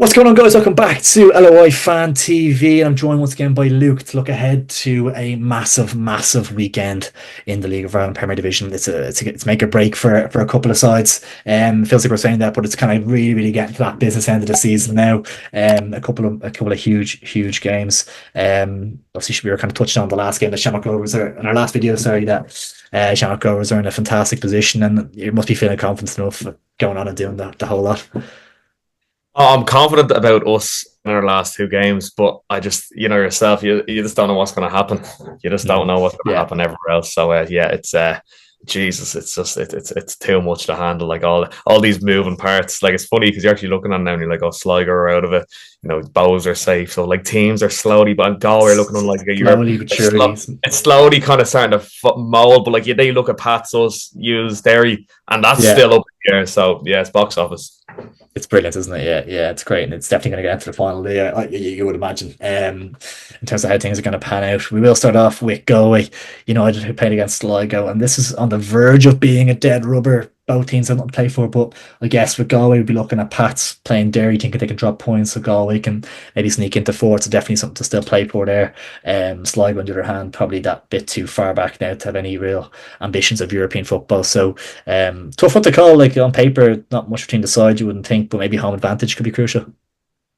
What's going on, guys? Welcome back to LOI Fan TV. And I'm joined once again by Luke to look ahead to a massive, massive weekend in the League of Ireland Premier Division. It's make or break for a couple of sides. Feels like we're saying that, but it's kind of really, really getting to that business end of the season now. A couple of huge games. Obviously, we were kind of touching on the last game that Shamrock Rovers are in our last video. Sorry, that Shamrock Rovers are in a fantastic position, and you must be feeling confident enough going on and doing the whole lot. I'm confident about us in our last two games, but I just, yourself, you just don't know what's going to happen. You just don't No, know what's going to yeah. happen everywhere else. So yeah, it's Jesus, it's just it's too much to handle. Like all these moving parts. Like it's funny because you're actually looking at it now and you're like, oh, Sligo are out of it. Bows are safe. So like teams are slowly, but Galway are looking on like a Europe. Slowly but surely. It's slowly kind of starting to mold. But like they look at Pats, us use Derry, and that's Yeah, still up here. So yeah, it's box office. it's brilliant, isn't it? Yeah, it's great, and it's definitely going to get into the final day. You would imagine. In terms of how things are going to pan out, we will start off with Galway United, who played against Sligo, and this is on the verge of being a dead rubber. Both teams have nothing to play for, but I guess with Galway, we'd be looking at Pats playing Derry, thinking they can drop points, so Galway can maybe sneak into fourth. So definitely something to still play for there. Sligo, on the other hand, probably that bit too far back now to have any real ambitions of European football. So tough one to call. Like on paper, not much between the sides, you wouldn't think, but maybe home advantage could be crucial.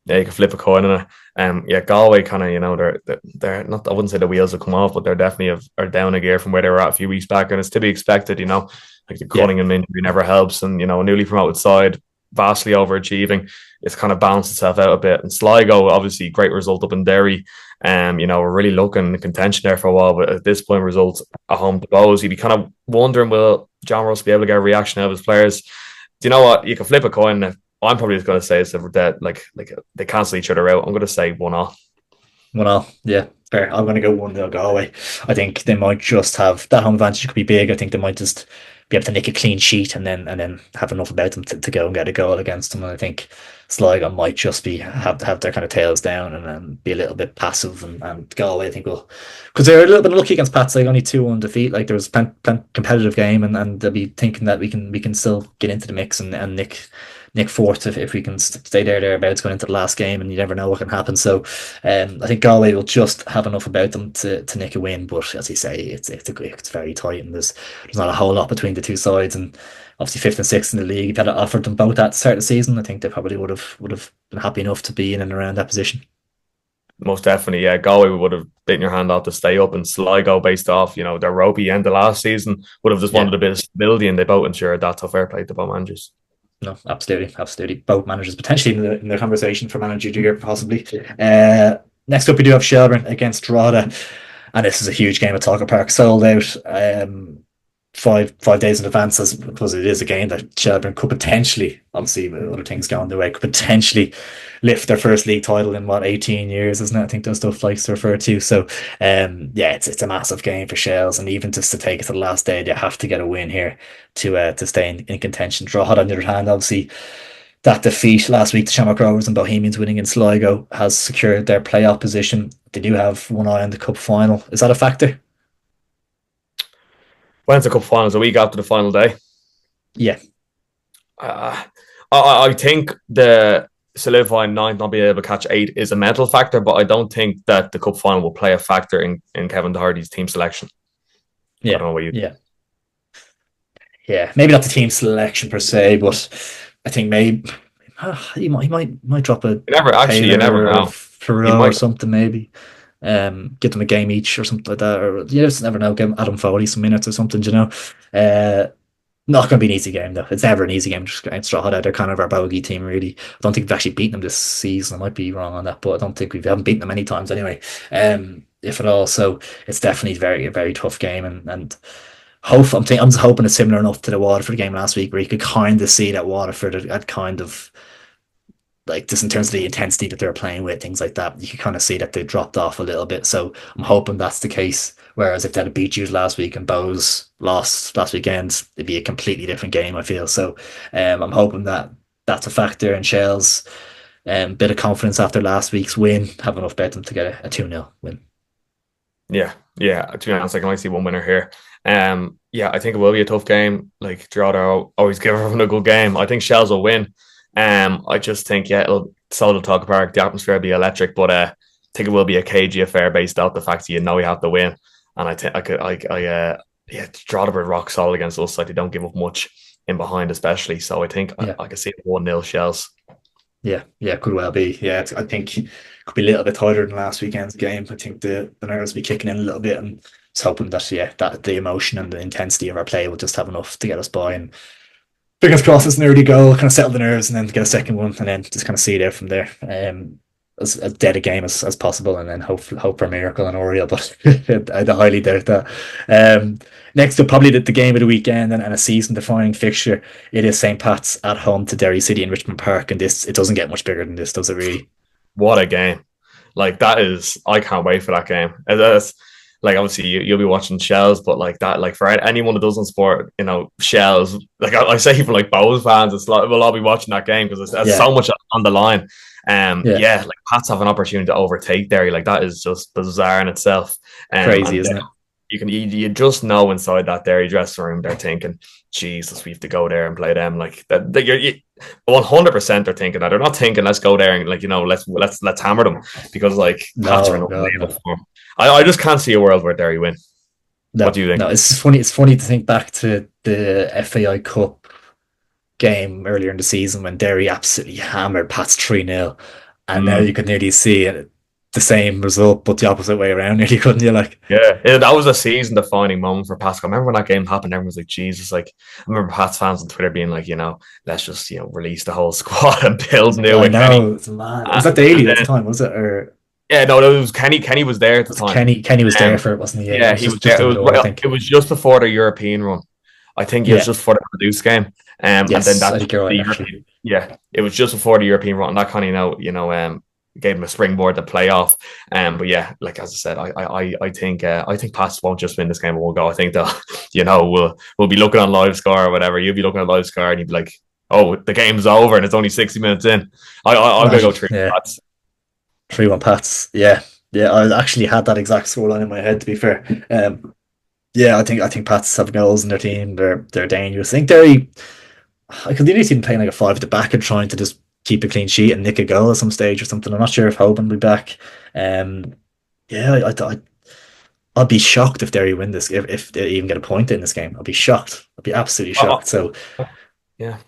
Yeah, you can flip a coin on it. Yeah, Galway kind of, they're not. I wouldn't say the wheels have come off, but they're definitely are down a gear from where they were at a few weeks back, and it's to be expected. Like the Yeah, Cunningham injury never helps, and a newly promoted side vastly overachieving. It's kind of balanced itself out a bit. And Sligo, obviously, great result up in Derry. We're really looking in contention there for a while, but at this point, results at home to Bows, you'd be kind of wondering, will John Ross be able to get a reaction out of his players? Do you know what? You can flip a coin. I'm probably just going to say it's that like they cancel each other out. I'm going to say 1-1. 1-0. Yeah, fair. I'm going to go 1-0 Galway. I think they might just have that home advantage could be big. I think they might just be able to nick a clean sheet and then have enough about them to go and get a goal against them. And I think Sligo might just be have their kind of tails down and be a little bit passive and Galway I think will, because they're a little bit unlucky against Pats, like only 2-1 defeat. Like there was competitive game, and they'll be thinking that we can still get into the mix and nick fourth if we can stay thereabouts going into the last game, and you never know what can happen. So I think Galway will just have enough about them to nick a win. But as you say, it's very tight, and there's not a whole lot between the two sides. And obviously fifth and sixth in the league, if you had offered them both at the start of the season, I think they probably would have been happy enough to be in and around that position. Most definitely, yeah. Galway would have bitten your hand off to stay up, and Sligo, based off their ropey end of last season, would have just Yeah. wanted a bit of stability, and they both ensured that. So fair play to both managers. No, absolutely. Both managers potentially in the conversation for manager of the year, possibly. Next up, we do have Shelburne against Drogheda, and this is a huge game at Talker Park, sold out. Five days in advance, as because it is a game that Shelburne could potentially, obviously with other things going their way, could potentially lift their first league title in 18 years, isn't it? I think those stuff likes to refer to. So yeah, it's a massive game for Shels, and even just to take it to the last day, they have to get a win here to stay in contention. Drogheda, on the other hand, obviously that defeat last week to Shamrock Rovers and Bohemians winning in Sligo has secured their playoff position. They do have one eye on the cup final. Is that a factor? When's the cup finals? A week after the final day. Yeah. Uh, I think the solidifying ninth, not being able to catch eight, is a mental factor, but I don't think that the cup final will play a factor in Kevin Doherty's team selection. I Yeah, don't know what you. yeah, yeah. Maybe not the team selection per se, but I think maybe he might drop a You never Taylor or know. He Thoreau or might. something maybe. Give them a game each or something like that, or you just never know. Give Adam Foley some minutes or something. Not going to be an easy game though. It's never an easy game. Just against Drogheda, they're kind of our bogey team really. I don't think we've actually beaten them this season. I might be wrong on that, but I don't think we haven't beaten them many times anyway. If at all. So it's definitely a very tough game, and I'm just hoping it's similar enough to the Waterford game last week, where you could kind of see that Waterford had kind of like just in terms of the intensity that they're playing with, things like that, you can kind of see that they dropped off a little bit. So I'm hoping that's the case. Whereas if they had beat you last week and Bows lost last weekend, it'd be a completely different game, I feel. So I'm hoping that that's a factor in Shell's bit of confidence after last week's win, have enough bet them to get a 2-0 win. Yeah, yeah. To be honest, I can only see one winner here. Yeah, I think it will be a tough game. Like Drogheda always give everyone a good game. I think Shells will win. I just think, yeah, Solid Talk Park. The atmosphere will be electric, but I think it will be a cagey affair based out the fact that you know you have to win. And I think I could, yeah, Drogheda rock solid against us. Like they don't give up much in behind, especially. So I think Yeah. I could see 1-0 Shells. Yeah, yeah, could well be. Yeah, I think it could be a little bit tighter than last weekend's game. I think the nerves will be kicking in a little bit, and just hoping that yeah, that the emotion and the intensity of our play will just have enough to get us by. And fingers crossed, it's an early goal, kind of settle the nerves, and then get a second one, and then just kind of see it out from there. As dead a game as possible, and then hope for a miracle and Oriel, but I highly doubt that. Um, Next up, probably the game of the weekend and a season-defining fixture. It is St. Pat's at home to Derry City in Richmond Park, and this it doesn't get much bigger than this, does it? Really? What a game! Like that is, I can't wait for that game. It's, like obviously you'll be watching Shells, but like that, like for anyone that doesn't support, Shells. Like I say for like Bows fans, it's like we'll all be watching that game because there's Yeah, so much on the line. yeah, Yeah, like Pats have an opportunity to overtake Derry. Like that is just bizarre in itself. crazy, And isn't it? you just know inside that Derry dressing room they're thinking, Jesus, we have to go there and play them. Like that, you're 100% they're thinking that. They're not thinking let's go there and like let's hammer them because like Pats are in No, God, unbelievable no. form. I just can't see a world where Derry win. What No, do you think? no, it's funny. It's funny to think back to the FAI Cup game earlier in the season when Derry absolutely hammered Pats 3-0. And now you Mm. could nearly see it, the same result, but the opposite way around, nearly, couldn't you? Like, Yeah, that was a season defining moment for Pascal. I remember when that game happened, everyone was like, Jesus, like I remember Pats fans on Twitter being like, let's just, release the whole squad and build new I with Kenny. know, it's mad. Was that Daly And at the then, time, was it? Or yeah, no, it was Kenny. Kenny was there at the was time. Kenny was there Um, for it, wasn't he? Yeah, it yeah, was he was just there. in the door, I It think. was just before the European run. I think it was Yeah, just for the Reduce game. And then yes, I that think you're right, the actually. European, yeah, it was just before the European run, and that kind of gave him a springboard to play off. But yeah, like as I said, I think Pats won't just win this game and we'll go. I think they'll we'll be looking on live score or whatever. You'll be looking at live score and you'd be like, oh, the game's over and it's only 60 minutes in. I'm gonna go Imagine, three yeah. Pats. 3-1 Pats. Yeah. Yeah, I actually had that exact scoreline in my head, to be fair. Yeah, I think Pats have goals in their team. They're dangerous. I think Derry, I could really see them playing like a five at the back and trying to just keep a clean sheet and nick a goal at some stage or something. I'm not sure if Hoban will be back. Um, yeah, I'd be shocked if Derry win this, if they even get a point in this game. I'd be shocked. I'd be absolutely Oh, shocked. So, yeah.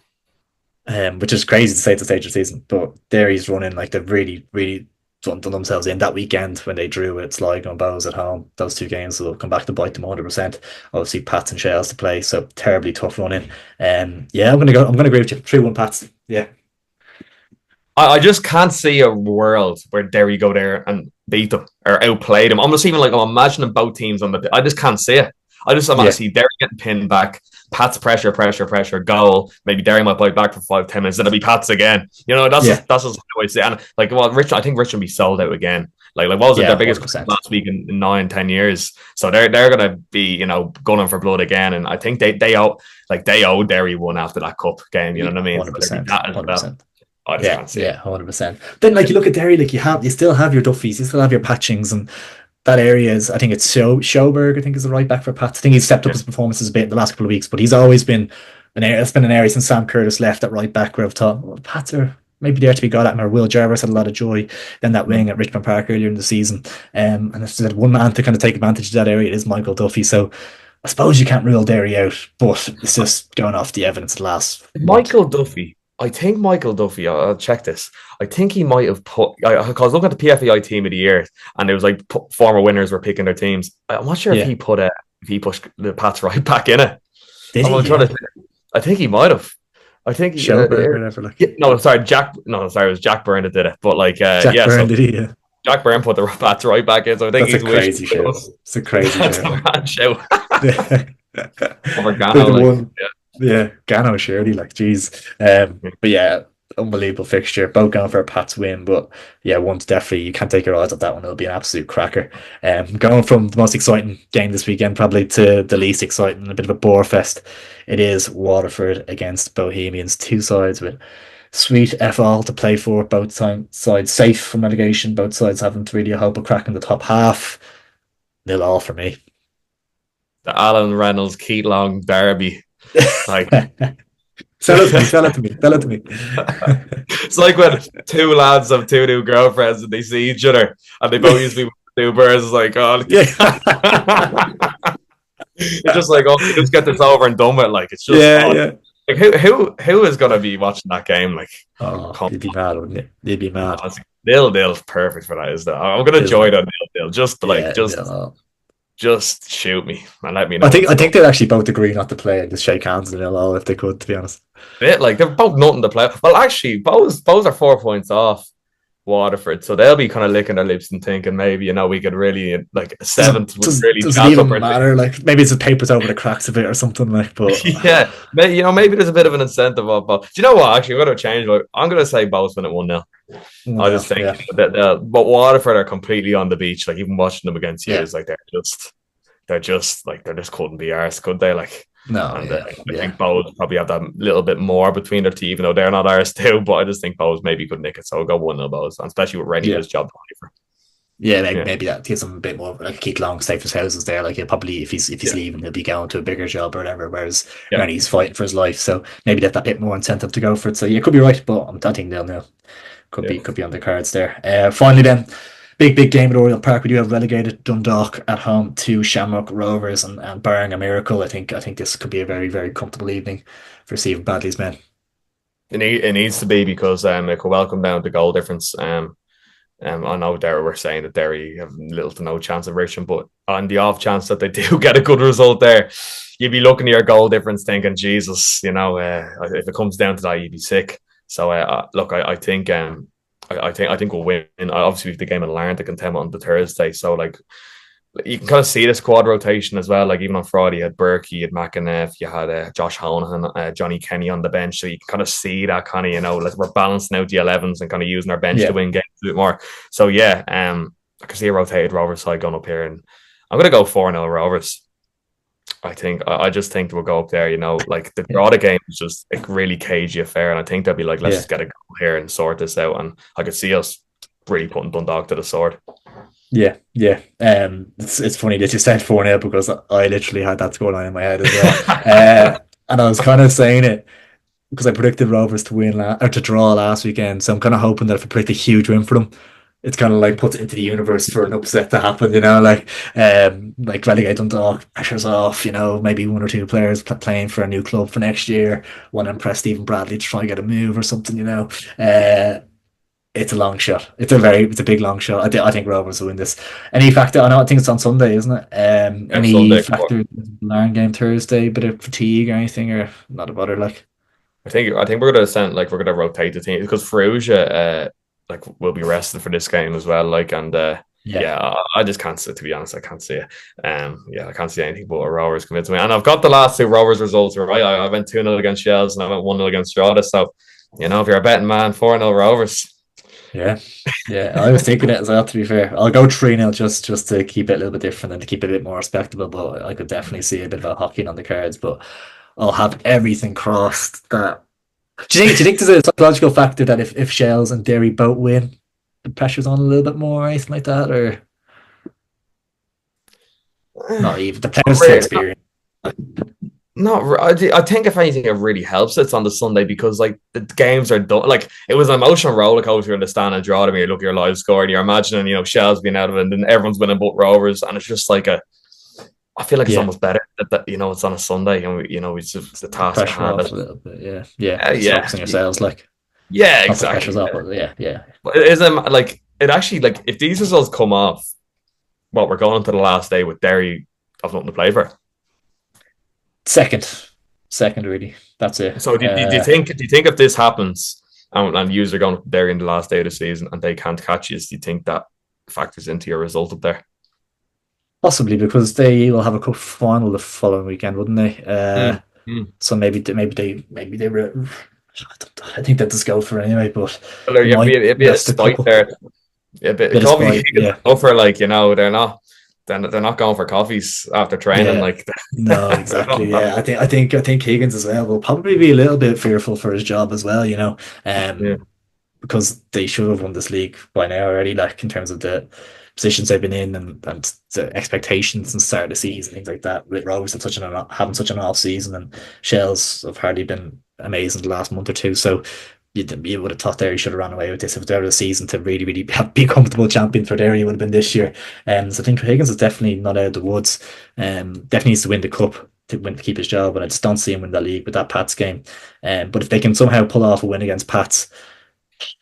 which is crazy to say at the stage of the season, but Derry's running like they've really, really done themselves in that weekend when they drew with Sligo and Bows at home. Those two games will come back to bite them 100%. Obviously, Pats and Shels to play, so terribly tough running. Yeah, I'm gonna agree with you. 3-1 Pats. Yeah, I just can't see a world where Derry go there and beat them or outplay them. I'm just even like I'm imagining both teams on the. I just can't see it. I'm yeah, see Derry getting pinned back. Pat's pressure, goal. Maybe Derry might bite back for 5-10 minutes. Then it'll be Pat's again. yeah, That's just how I see it. And like, well, I think Richmond will be sold out again. Like what was it? yeah, Their one hundred biggest percent, last week in 9-10 years. So they're gonna be gunning for blood again. And I think they owe Derry one after that cup game. You know what I mean? one So hundred there'll be percent, that as one hundred well. percent. I just Yeah, can't see it. yeah, 100%. Then like you look at Derry, like you still have your Duffys, you still have your Patchings, and that area is I think it's Schoberg, I think is the right back for Pats. I think he's stepped up Yeah. his performances a bit in the last couple of weeks, but he's always been an area. It's been an area since Sam Curtis left at right back where I've thought, well, Pats are maybe there to be got at him. Or Will Jarvis had a lot of joy. Then that wing Mm. at Richmond Park earlier in the season, and if there's one man to kind of take advantage of that area, it is Michael Duffy. So I suppose you can't rule Derry out, but it's just going off the evidence the last what? Michael Duffy. I think Michael Duffy. I'll check this. I think he might have put. I was looking at the PFAI team of the year, and it was like former winners were picking their teams. I'm not sure if Yeah, he pushed the Pats right back in it. did I'm he? trying Yeah, to. I think he might have. I think Schoberg or whatever. Like yeah, no, sorry, Jack. No, sorry, it was Jack Byrne that did it. But like, Jack yeah. Byrne, So did he? Yeah. Jack Byrne put the Pats right back in. So I think That's a he's wishing crazy show. It's a crazy that's show. a Like, mad show the, over Gano. the Like, one, yeah, Gano surely, like, geez. yeah. But yeah, unbelievable fixture. Both going for a Pats win, but yeah, one's definitely you can't take your eyes off that one. It'll be an absolute cracker. Going from the most exciting game this weekend probably to the least exciting, a bit of a bore fest. It is Waterford against Bohemians. Two sides with sweet F all to play for. Both sides safe from relegation. Both sides haven't really a hope of cracking the top half. Nil all for me. The Alan Reynolds Keat Long Derby. Like Sell it to me. Sell it to me. Sell it to me. It's like when two lads have two new girlfriends and they see each other and they both used to be two birds. It's like, oh, Yeah. it's just like, oh, just get this over and done with. Like, it's just, Yeah, oh, yeah. like who is gonna be watching that game? Like, Oh, come you'd be mad, wouldn't you? You'd be on, mad. it's like, nil perfect for that. Is that I'm gonna Isn't join it? on nil. Just like, Yeah. No. just shoot me and let me know when I it's going. think they'd actually both agree not to play and just shake hands in LOI if they could, to be honest. Bit like they're both nothing to play. Well, actually, both are 4 points off Waterford, so they'll be kind of licking their lips and thinking maybe we could really like a seventh would really Does it jazz up even our team. matter? Like maybe it's the papers over the cracks a bit or something like. But Yeah, maybe there's a bit of an incentive of both. Do you know what? Actually, I'm going to change. I'm going to say both win at 1-0. I just think yeah, that but Waterford are completely on the beach. Like even watching them against you yeah. is like they're just like they just couldn't be arsed, could they? Like, No, and yeah, I yeah. think Bowes probably have that little bit more between their teeth, even though they're not ours too. But I just think Bowes maybe could nick it, so I'll go 1-0 Bowes, and especially with Rennie with Yeah. his job. Yeah, Yeah, maybe that gives him a bit more like Keith Long safe his houses there. Like he'll probably if he's yeah, leaving, he'll be going to a bigger job or whatever. Whereas yeah, Rennie's fighting for his life, so maybe that bit more incentive to go for it. So you could be right, but I think they'll know. yeah. Could be on the cards there. Finally, then big game at Oriel Park. We do have relegated Dundalk at home to Shamrock Rovers, and barring a miracle, I think this could be a very comfortable evening for Stephen Bradley's men. It needs to be because it could welcome down the goal difference. I know Derry were saying that Derry have little to no chance of reaching, but on the off chance that they do get a good result there, you'd be looking at your goal difference thinking, Jesus, if it comes down to that, you'd be sick. So look, I think I think we'll win. Obviously, we have the game in Larne to contend on the Thursday, so like you can kind of see the squad rotation as well. Like even on Friday, you had Burke, you had McAneff, you had Josh Honahan, Johnny Kenny on the bench. So you can kind of see that kind of, like we're balancing out the 11s and kind of using our bench to Yeah, win games a bit more. So yeah, I can see a rotated Rovers side going up here, and I'm going to go 4-0 Rovers. I just think we'll go up there, like the yeah, draw the game is just a really cagey affair. And I think they'll be like, let's yeah. just get a goal here and sort this out. And I could see us really putting Dundalk to the sword. Yeah, yeah. It's funny that you said 4-0 because I literally had that scoreline in my head as well. And I was kind of saying it because I predicted Rovers to win or to draw last weekend. So I'm kind of hoping that if I predict a huge win for them, it's kind of like puts it into the universe for an upset to happen. Like relegate them to pressures off. Maybe one or two players playing for a new club for next year. Want to impress Stephen Bradley to try and get a move or something. It's a long shot. It's a big long shot. I think Rovers will win this. Any factor? I think it's on Sunday, isn't it? Any Sunday. factor? Larn game Thursday, bit of fatigue or anything, or not a bother? Like, I think we're gonna send like we're gonna rotate the team because Ferrugia like will be rested for this game as well. Like and yeah, yeah, I just can't see, to be honest, I can't see it. Yeah, I can't see anything but a Rovers convincing me. And I've got the last two Rovers results right. I went 2-0 against Shels and I went 1-0 against Strada. So if you're a betting man, 4-0 Rovers. yeah, yeah. I was thinking it as well. To be fair, I'll go 3-0 just to keep it a little bit different and to keep it a bit more respectable. But I could definitely see a bit of a hockey on the cards. But I'll have everything crossed that. Do you think there's a psychological factor that if Shells and Derry both win, the pressure's on a little bit more, or anything like that, or not even the Not players to really. experience? I think if anything, it really helps. It's on the Sunday because like the games are done. Like it was an emotional roller coaster in the stand and draw to me. You look at your live score and you're imagining, Shell's being out of it, and then everyone's winning but Rovers, and it's just like I feel like it's Yeah, almost better that it's on a Sunday and it's just the task at pressure hand. off a little bit. Yeah, yeah. Just Yeah, focus on yourselves, like yeah, not the pressure's exactly. off, but yeah, yeah. But it isn't like it actually like if these results come off, we're going into the last day with Derry of nothing to play for. Second, second, really. That's it. So do you think if this happens and yous are going to Derry in the last day of the season and they can't catch you, do you think that factors into your result up there? Possibly because they will have a cup final the following weekend, wouldn't they? Mm. Mm. So maybe they were. I think that just go for it anyway, but Well, they there'd be, might it'd be a rest a spite couple. there. Yeah, but Bit it of could be spite, yeah, tougher. Like they're not going for coffees after training. yeah. Like No, they're exactly. not. Yeah, I think Higgins as well will probably be a little bit fearful for his job as well. Yeah. because they should have won this league by now already, like in terms of the positions they've been in and the expectations and start of the season, things like that. With Rovers having such an off season and Shels have hardly been amazing the last month or two. So you would have thought Derry should have ran away with this if there was a season to really, really be a comfortable champion for Derry. It would have been this year. So I think Higgins is definitely not out of the woods. Definitely needs to win the cup to keep his job, and I just don't see him win the league with that Pats game. But if they can somehow pull off a win against Pats,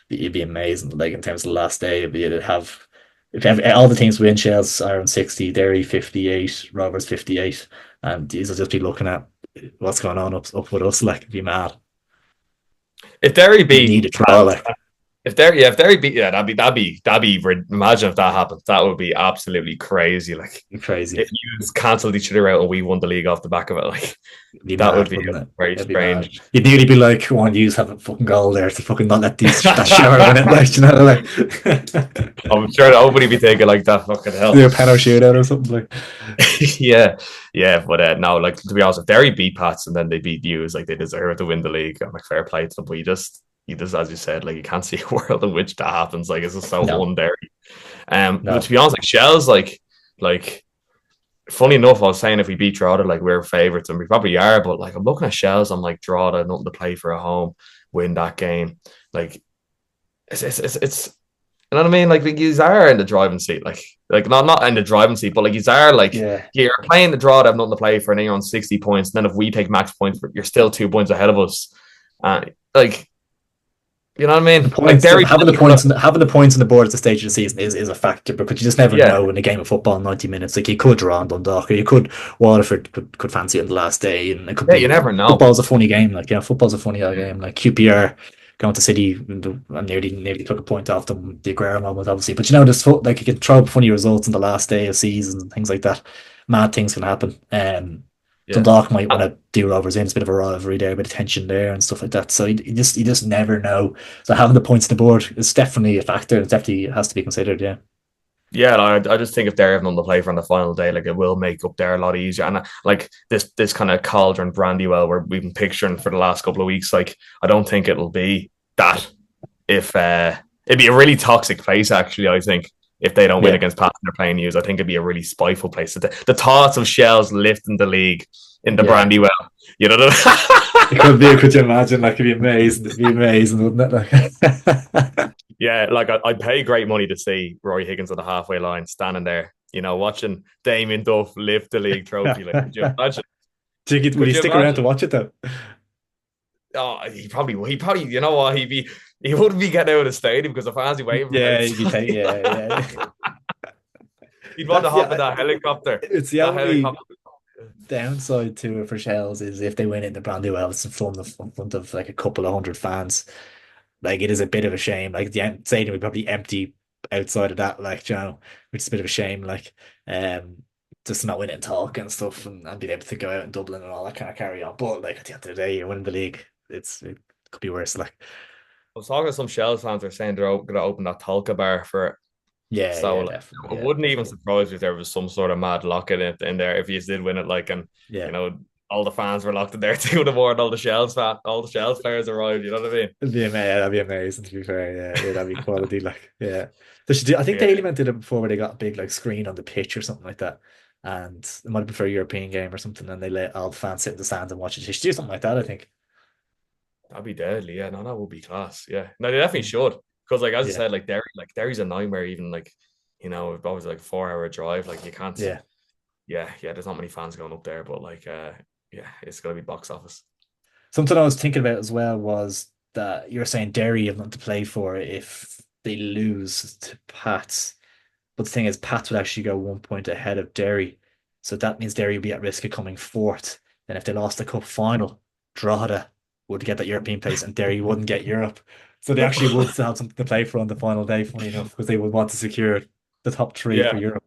it'd be amazing. Like in terms of the last day, it'd have if all the teams win, Shels are on 60, Derry 58, Rovers 58, and these will just be looking at what's going on up with us. Like, it'd be mad. If Derry You need beat a draw, Pats, like, if Derry beat, yeah, that'd be. Imagine if that happens. That would be absolutely crazy. Like crazy. if you cancelled each other out and we won the league off the back of it, like It'd be that would mad, be wouldn't it? very It'd be mad. strange. You'd nearly be like, come on, you have a fucking goal there to fucking not let these that shower win it, like, you know, like I'm sure nobody be thinking like that. Fucking hell. do a penalty shootout or something like. Yeah, yeah, but no, like to be honest, if Derry beat Pats and then they beat you, it's like they deserve to win the league. I'm like fair play to them, but you just as you said, like you can't see a world in which that happens. Like it's just so No, un-Derry. But to no. be honest, like Shell's like funny enough, I was saying if we beat Drogheda, like we're favourites, and we probably are. But like I'm looking at Shells, I'm like Drogheda, nothing to play for at home, win that game. Like it's you know what I mean? Like you are in the driving seat, like not in the driving seat, but like you are like Yeah. you're playing the draw, have nothing to play for, and then you're on 60 points. And then if we take max points, you're still 2 points ahead of us. Like you know what I The mean? Like points, Derry, having the points on the board at the stage of the season is a factor because you just never yeah, know in a game of football in 90 minutes. Like you could draw on Dundalk, or you could Waterford could fancy it on the last day, and it could yeah, you be never know. football's a funny game. Like football's a funny game. Like QPR going to City and nearly took a point off them the Aguero moment, obviously. But there's like you can throw up funny results in the last day of season and things like that. Mad things can happen. Yeah. Dundalk might want to do Rovers in. It's a bit of a rivalry there, a bit of tension there and stuff like that. So you just never know. So having the points on the board is definitely a factor. It definitely has to be considered. Yeah, Yeah, I just think if they're having on the play for on the final day, like it will make up there a lot easier. And like this kind of cauldron Brandywell where we've been picturing for the last couple of weeks, like I don't think it'll be that. If it'd be a really toxic place, actually, I think if they don't win yeah. against Pats and they're playing news, I think it'd be a really spiteful place. The thoughts of Shells lifting the league in the Yeah. Brandywell, you know. It could be. Could you imagine? Like, it'd be amazing. It'd be amazing, wouldn't it? Like, Yeah, like I'd pay great money to see Roy Higgins on the halfway line, standing there, watching Damien Duff lift the league trophy. Like, could you imagine? Would Could he you stick around imagine? to watch it though? Oh, he probably, you know what? He wouldn't be getting out of the stadium because the fans are waiting for him Yeah, he'd be outside. taking. Yeah, yeah. He'd want to That's hop in yeah. that helicopter. It's the That only helicopter. downside to it for Shells is if they win it in the Brandywell, it's in front of like a couple of hundred fans. Like it is a bit of a shame. Like the stadium would probably empty outside of that, like which is a bit of a shame. Like um, just not winning talk and stuff, and being able to go out in Dublin and all that kind of carry on. But like at the end of the day, you're winning the league. It could be worse. Like I was talking to some Shells fans who are saying they're going to open that Talca bar for it. yeah, So yeah, like, definitely, it yeah, wouldn't even definitely, surprise me if there was some sort of mad lock in there if you did win it. Like, and yeah. you know, all the fans were locked in there too. The more and all the Shells players arrived. You know what I mean? That'd be amazing. To be fair, yeah, that'd be quality. Like, yeah, they should do. I think Yeah, they did it before, where they got a big like screen on the pitch or something like that, and it might have been for a European game or something, and they let all the fans sit in the stands and watch it. They should do something like that. I think. that'd be deadly. Yeah, no, that would be class. Yeah, no, they definitely Mm. should. Because like as I Yeah, said, like Derry's a nightmare. Even like it's always like 4 hour drive. Like you can't. yeah. Yeah, yeah. There's not many fans going up there, but like yeah, it's gonna be box office. Something I was thinking about as well was that you were saying Derry have nothing to play for if they lose to Pats. But the thing is, Pats would actually go 1 point ahead of Derry. So that means Derry would be at risk of coming fourth. And if they lost the cup final, Drogheda would get that European place and Derry wouldn't get Europe. So they actually would still have something to play for on the final day, funny enough, because they would want to secure the top three Yeah, for Europe.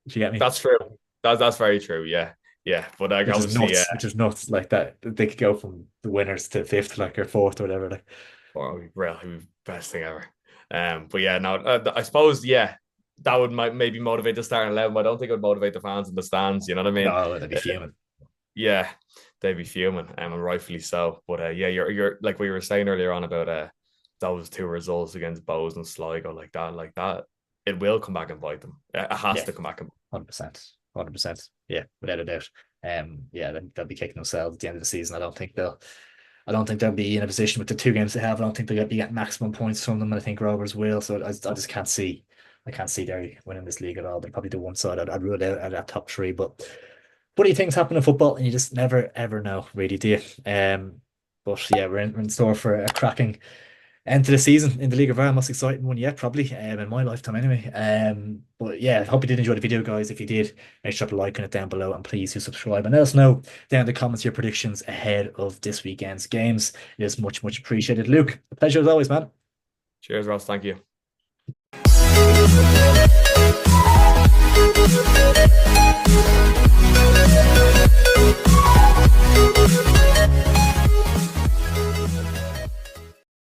Do you get me? that's true. That's very true. Yeah, yeah. But like Which is obviously, nuts, which is nuts. Like that, they could go from the winners to fifth, like, or fourth or whatever. Like, or well, best thing ever. But yeah, no, I suppose yeah, that would maybe motivate the starting 11. But I don't think it would motivate the fans in the stands. You know what I mean? no, that'd be fuming. Yeah, they'd be fuming, and rightfully so. But yeah, you're like we were saying earlier on about those two results against Bows and Sligo like that, it will come back and bite them. It has Yeah, to come back and 100%. 100%. Yeah, without a doubt. Yeah, they'll be kicking themselves at the end of the season. I don't think they'll be in a position with the two games they have. I don't think they'll be getting maximum points from them. And I think Rovers will. So I just can't see. I can't see Derry winning this league at all. They're probably the one side I'd rule out at that top three. But funny things happen in football, and you just never ever know, really, do you? But yeah, we're in store for a cracking end to the season in the League of Ireland, most exciting one yet, probably in my lifetime anyway. But yeah, I hope you did enjoy the video, guys. If you did, make sure to like on it down below, and please do subscribe and let us know down in the comments your predictions ahead of this weekend's games. It is much appreciated. Luke, a pleasure as always, man. cheers, Ross. Thank you.